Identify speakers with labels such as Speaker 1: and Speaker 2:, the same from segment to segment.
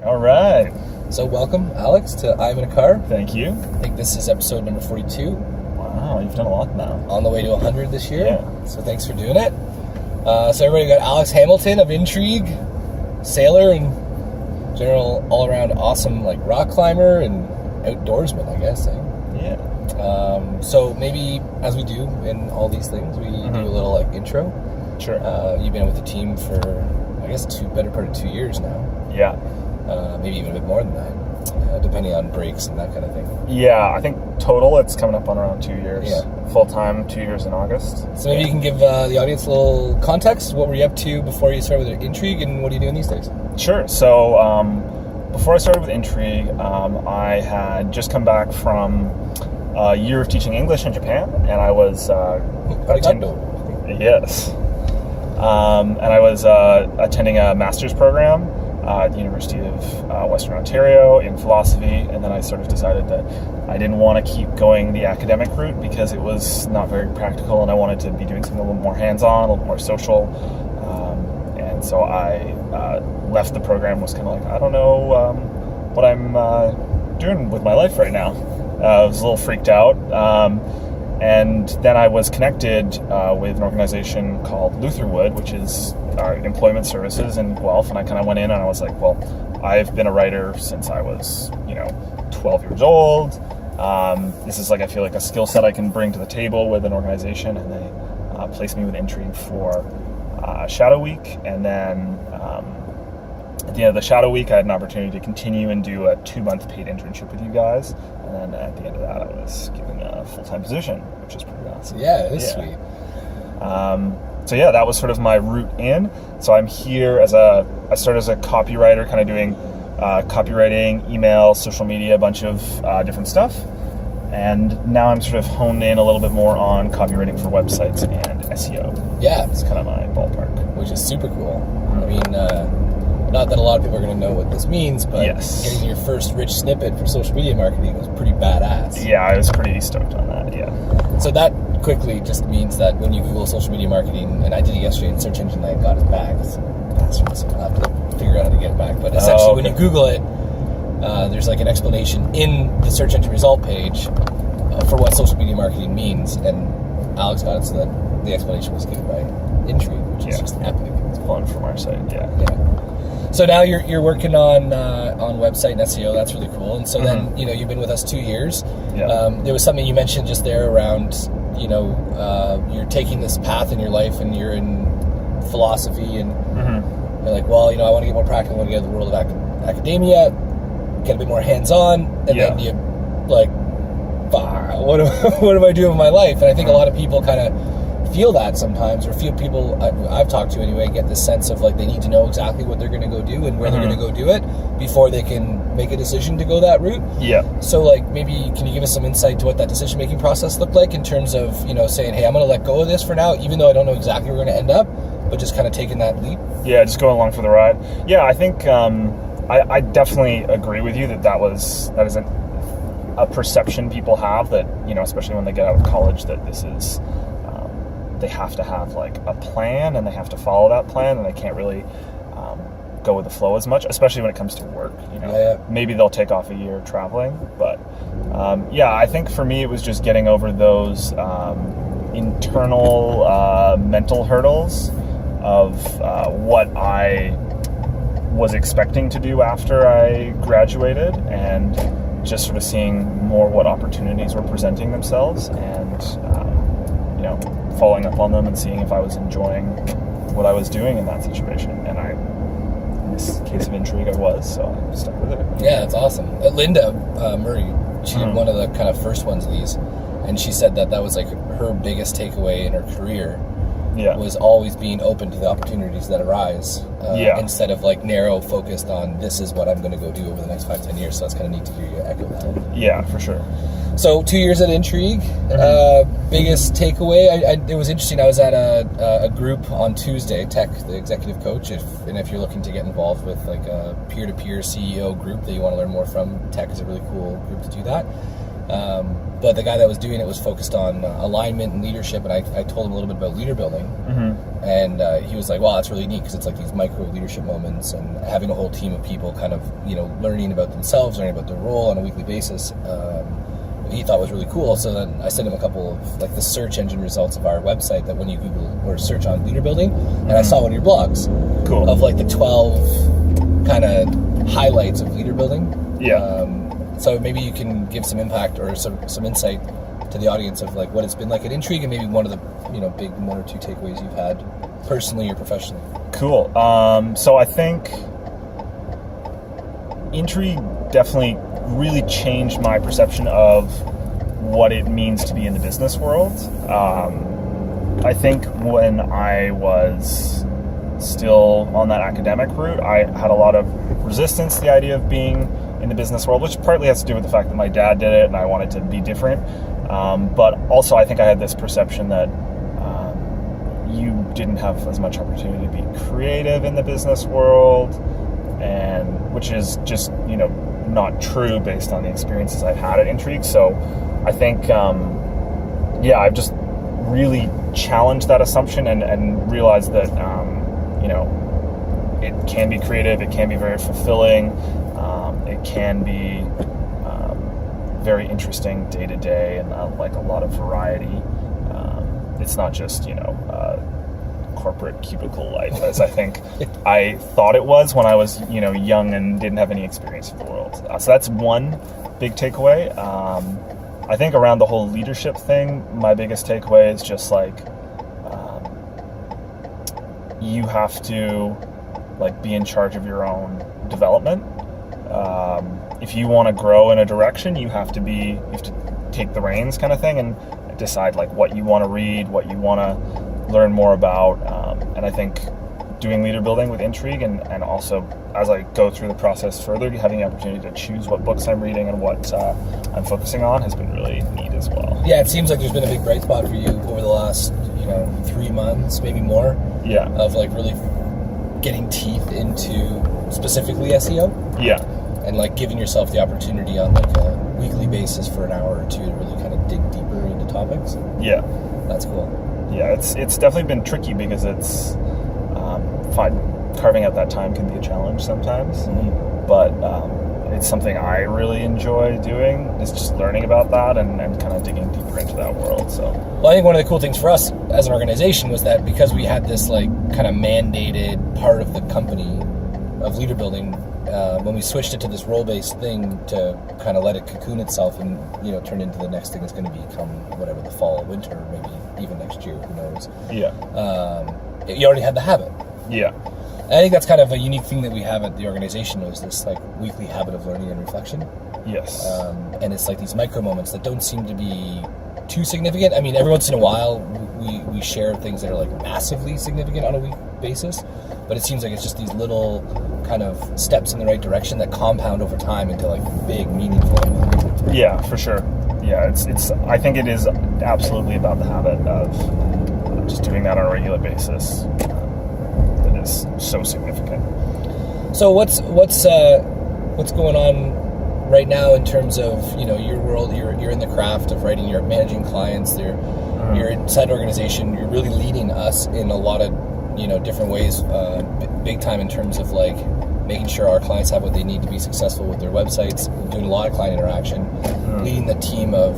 Speaker 1: All right.
Speaker 2: So welcome, Alex, to I'm in a Car.
Speaker 1: Thank you.
Speaker 2: I think this is episode number 42.
Speaker 1: Wow, you've done a lot now.
Speaker 2: On the way to 100 this year.
Speaker 1: Yeah.
Speaker 2: So thanks for doing it. So everybody got Alex Hamilton of Intrigue, sailor and general all-around awesome like rock climber and outdoorsman, I guess.
Speaker 1: Yeah.
Speaker 2: So maybe as we do in all these things, we do a little like intro.
Speaker 1: Sure.
Speaker 2: You've been with the team for, I guess, better part of 2 years now.
Speaker 1: Yeah.
Speaker 2: Maybe even a bit more than that, depending on breaks and that kind of thing.
Speaker 1: Yeah, I think total it's coming up on around 2 years.
Speaker 2: Yeah.
Speaker 1: Full-time, 2 years in August.
Speaker 2: So maybe you can give the audience a little context. What were you up to before you started with Intrigue, and what are you doing these days?
Speaker 1: Sure. So before I started with Intrigue, I had just come back from a year of teaching English in Japan, and I was Yes. And I was attending a master's program at the University of Western Ontario in philosophy, and then I sort of decided that I didn't want to keep going the academic route because it was not very practical, and I wanted to be doing something a little more hands-on, a little more social. And so I left the program, was kind of like, I don't know what I'm doing with my life right now. I was a little freaked out. And then I was connected with an organization called Lutherwood, which is our employment services in Guelph. And I kind of went in and I was like, well, I've been a writer since I was, 12 years old. This is like, I feel like a skill set I can bring to the table with an organization. And they placed me with Intrigue for Shadow Week. And then at the end of the Shadow Week, I had an opportunity to continue and do a 2-month paid internship with you guys. And then at the end of that, I was given a full-time position, which is pretty awesome.
Speaker 2: Yeah, it is sweet.
Speaker 1: So yeah, that was sort of my route in. So I'm here I started as a copywriter, kind of doing copywriting, email, social media, a bunch of different stuff. And now I'm sort of honed in a little bit more on copywriting for websites and SEO.
Speaker 2: Yeah.
Speaker 1: It's kind of my ballpark.
Speaker 2: Which is super cool. I mean, not that a lot of people are going to know what this means, but getting your first rich snippet for social media marketing was pretty badass.
Speaker 1: Yeah, I was pretty stoked on that, yeah.
Speaker 2: So that quickly just means that when you Google social media marketing, and I did it yesterday, and Search Engine Land got it back. So I'll have to figure out how to get it back. But essentially, when you Google it, there's like an explanation in the search engine result page for what social media marketing means, and Alex got it so that the explanation was given by Intrigue, which is just epic.
Speaker 1: It's fun from our side, yeah.
Speaker 2: So now you're working on website and SEO. That's really cool. And so then you've been with us 2 years.
Speaker 1: Yeah.
Speaker 2: There was something you mentioned just there around you're taking this path in your life and you're in philosophy and you're like, well, I want to get more practical. I want to get into the world of academia, get a bit more hands-on, and then you like, what am I doing with my life? And I think a lot of people kind of feel that sometimes, or feel people I've talked to anyway get this sense of like they need to know exactly what they're going to go do and where they're going to go do it before they can make a decision to go that route.
Speaker 1: Yeah.
Speaker 2: So like maybe can you give us some insight to what that decision making process looked like in terms of saying, hey, I'm going to let go of this for now, even though I don't know exactly where we're going to end up, but just kind of taking that leap.
Speaker 1: Yeah, just going along for the ride. Yeah, I think I definitely agree with you that is a perception people have that especially when they get out of college, that this is. They have to have like a plan and they have to follow that plan, and they can't really go with the flow as much, especially when it comes to work. Maybe they'll take off a year traveling, but I think for me it was just getting over those internal mental hurdles of what I was expecting to do after I graduated, and just sort of seeing more what opportunities were presenting themselves, and following up on them and seeing if I was enjoying what I was doing in that situation. And in this case of Intrigue, I was, so I stuck with it.
Speaker 2: Yeah, that's awesome. Linda Murray, she did one of the kind of first ones of these, and she said that was like her biggest takeaway in her career was always being open to the opportunities that arise instead of like narrow focused on this is what I'm going to go do over the next 5-10 years. So that's kind of neat to hear you echo that.
Speaker 1: Yeah, for sure.
Speaker 2: So 2 years at Intrigue, biggest takeaway. It was interesting. I was at a group on Tuesday, Tech, the executive coach. If you're looking to get involved with like a peer-to-peer CEO group that you want to learn more from, Tech is a really cool group to do that. But the guy that was doing it was focused on alignment and leadership, and I told him a little bit about leader building. And he was like, wow, that's really neat, because it's like these micro leadership moments, and having a whole team of people kind of, learning about themselves, learning about their role on a weekly basis, he thought was really cool. So then I sent him a couple of like the search engine results of our website, that when you Google or search on leader building, and I saw one of your blogs of like the 12 kind of highlights of leader building. So maybe you can give some impact or some insight to the audience of like what it's been like at Intrigue, and maybe one of the big 1 or 2 takeaways you've had personally or professionally.
Speaker 1: Cool. So I think Intrigue definitely really changed my perception of what it means to be in the business world. I think when I was still on that academic route, I had a lot of resistance to the idea of being in the business world, which partly has to do with the fact that my dad did it and I wanted to be different. But also I think I had this perception that you didn't have as much opportunity to be creative in the business world, and which is just, not true based on the experiences I've had at Intrigue. So I think, I've just really challenged that assumption and realized that, it can be creative, it can be very fulfilling, it can be very interesting day to day, and like a lot of variety. It's not just, corporate cubicle life, as I think I thought it was when I was, young and didn't have any experience of the world. So that's one big takeaway. I think around the whole leadership thing, my biggest takeaway is just like, you have to be in charge of your own development. If you want to grow in a direction, you have to take the reins kind of thing, and decide what you want to read, what you want to learn more about. And I think doing leader building with Intrigue, and also as I go through the process further, having the opportunity to choose what books I'm reading and what I'm focusing on has been really neat as well.
Speaker 2: Yeah, it seems like there's been a big bright spot for you over the last 3 months, maybe more.
Speaker 1: Yeah.
Speaker 2: Of really getting teeth into specifically SEO.
Speaker 1: Yeah.
Speaker 2: And giving yourself the opportunity on a weekly basis for an hour or two to really kind of dig deeper into topics.
Speaker 1: Yeah.
Speaker 2: That's cool.
Speaker 1: Yeah, it's definitely been tricky, because it's carving out that time can be a challenge sometimes. But it's something I really enjoy doing, is just learning about that and kind of digging deeper into that world. So,
Speaker 2: well, I think one of the cool things for us as an organization was that because we had this kind of mandated part of the company of leader building, when we switched it to this role-based thing to kind of let it cocoon itself and turn into the next thing that's going to become whatever, the fall, winter, maybe even next year, who knows.
Speaker 1: Yeah.
Speaker 2: You already had the habit.
Speaker 1: Yeah.
Speaker 2: And I think that's kind of a unique thing that we have at the organization, is this weekly habit of learning and reflection.
Speaker 1: Yes.
Speaker 2: And it's these micro moments that don't seem to be too significant. I mean, every once in a while we share things that are massively significant on a week basis, but it seems like it's just these little kind of steps in the right direction that compound over time into big, meaningful impacts.
Speaker 1: Yeah, for sure. Yeah, it's. I think it is absolutely about the habit of just doing that on a regular basis. That is so significant.
Speaker 2: So what's going on right now in terms of your world? You're in the craft of writing. You're managing clients. You're inside an organization. You're really leading us in a lot of different ways, big time in terms of making sure our clients have what they need to be successful with their websites, doing a lot of client interaction, leading the team of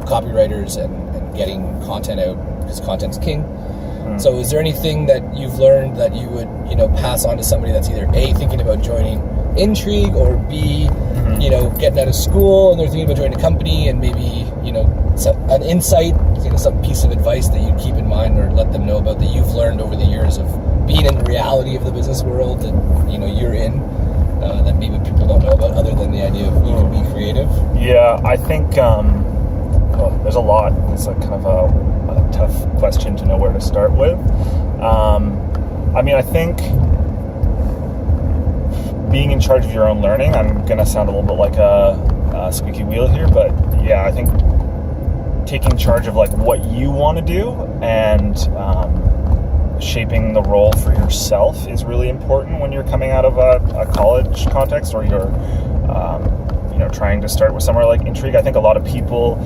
Speaker 2: copywriters and getting content out, because content's king. So is there anything that you've learned that you would pass on to somebody that's either A, thinking about joining Intrigue, or B, getting out of school and they're thinking about joining a company, and maybe an insight, some piece of advice that you'd keep in mind or let them know about that you've learned over the years of being in the reality of the business world that you're in, that maybe people don't know about, other than the idea of you can be creative?
Speaker 1: Yeah, I think there's a lot. It's kind of a tough question to know where to start with. I think being in charge of your own learning, I'm going to sound a little bit like a squeaky wheel here, but yeah, I think taking charge of what you want to do and shaping the role for yourself is really important when you're coming out of a college context, or you're trying to start with somewhere like Intrigue, I think a lot of people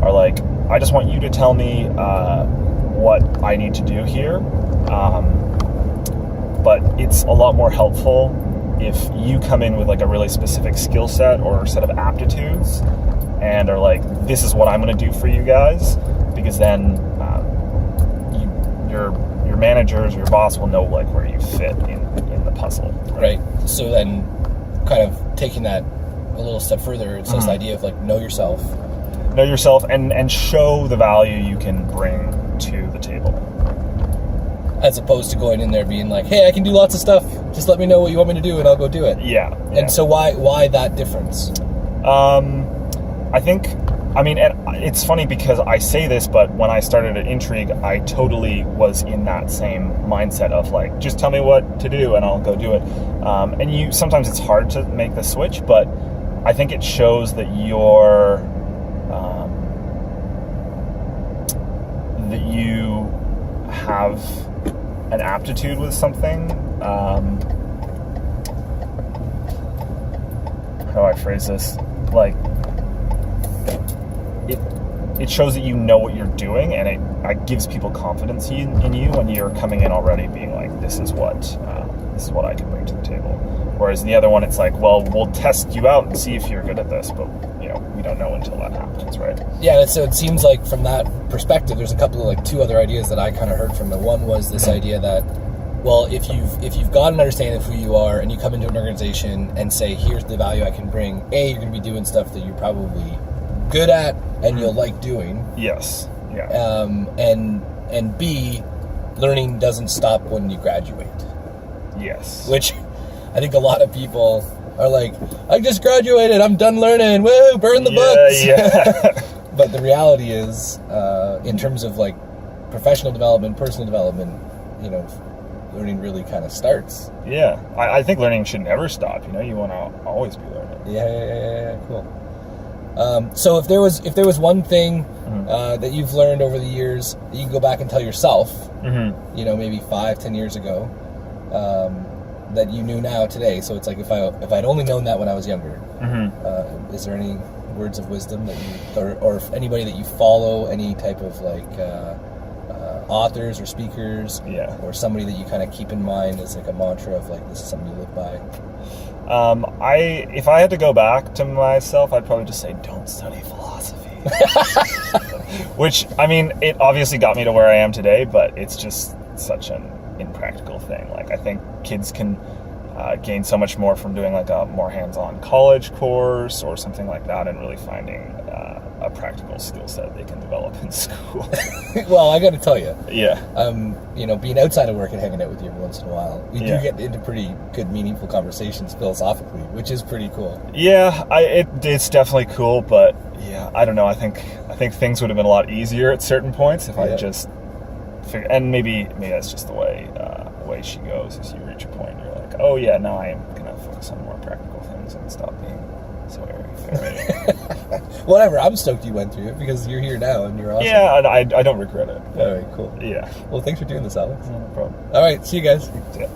Speaker 1: are like, I just want you to tell me what I need to do here. But it's a lot more helpful if you come in with like a really specific skill set or set of aptitudes and are like, this is what I'm going to do for you guys, because then your managers or your boss will know like where you fit in the puzzle.
Speaker 2: Right. So then kind of taking that a little step further, it's this idea of like know yourself
Speaker 1: and show the value you can bring to the table,
Speaker 2: as opposed to going in there being like, hey, I can do lots of stuff, just let me know what you want me to do and I'll go do it.
Speaker 1: Yeah.
Speaker 2: And so why that difference?
Speaker 1: I think, and it's funny because I say this, but when I started at Intrigue, I totally was in that same mindset of like, just tell me what to do and I'll go do it. And sometimes it's hard to make the switch, but I think it shows that that you have an aptitude with something. How do I phrase this? Like, it shows that you know what you're doing, and it gives people confidence in you when you're coming in already being like, this is what I can bring to the table. Whereas the other one, it's like, well, we'll test you out and see if you're good at this, but we don't know until that happens, right?
Speaker 2: Yeah, so it seems like from that perspective, there's a couple of like two other ideas that I kind of heard from it. One was this idea that, well, if you've got an understanding of who you are and you come into an organization and say, here's the value I can bring, A, you're going to be doing stuff that you're probably good at and you'll like doing.
Speaker 1: Yes. Yeah.
Speaker 2: And B, learning doesn't stop when you graduate.
Speaker 1: Yes.
Speaker 2: Which I think a lot of people are like, I just graduated, I'm done learning, woo, burn the books.
Speaker 1: Yeah.
Speaker 2: But the reality is, in terms of like professional development, personal development, learning really kind of starts.
Speaker 1: Yeah. I think learning should never stop. You want to always be learning.
Speaker 2: Yeah, cool. So if there was one thing that you've learned over the years that you can go back and tell yourself, maybe 5-10 years ago, that you knew now today. So it's like if I'd only known that when I was younger. Is there any words of wisdom that you, or if anybody that you follow, any type of like authors or speakers, or somebody that you kind of keep in mind as like a mantra of like, this is something you live by?
Speaker 1: If I had to go back to myself, I'd probably just say, don't study philosophy. Which, it obviously got me to where I am today, but it's just such an impractical thing. Like, I think kids can gain so much more from doing like a more hands-on college course or something like that, and really finding a practical skill set they can develop in school.
Speaker 2: Well, I got to tell you,
Speaker 1: being
Speaker 2: outside of work and hanging out with you every once in a while, we do get into pretty good, meaningful conversations philosophically, which is pretty cool.
Speaker 1: Yeah, it's definitely cool, but I don't know. I think things would have been a lot easier at certain points if I just figured. And maybe that's just the way she goes. Is you reach a point, you're like, oh yeah, now I am gonna focus on more practical things and stop being so airy-fairy.
Speaker 2: Whatever, I'm stoked you went through it because you're here now and you're awesome.
Speaker 1: Yeah, I don't regret it.
Speaker 2: All right, cool.
Speaker 1: Yeah.
Speaker 2: Well, thanks for doing this, Alex.
Speaker 1: No problem.
Speaker 2: All right, see you guys.
Speaker 1: Yeah.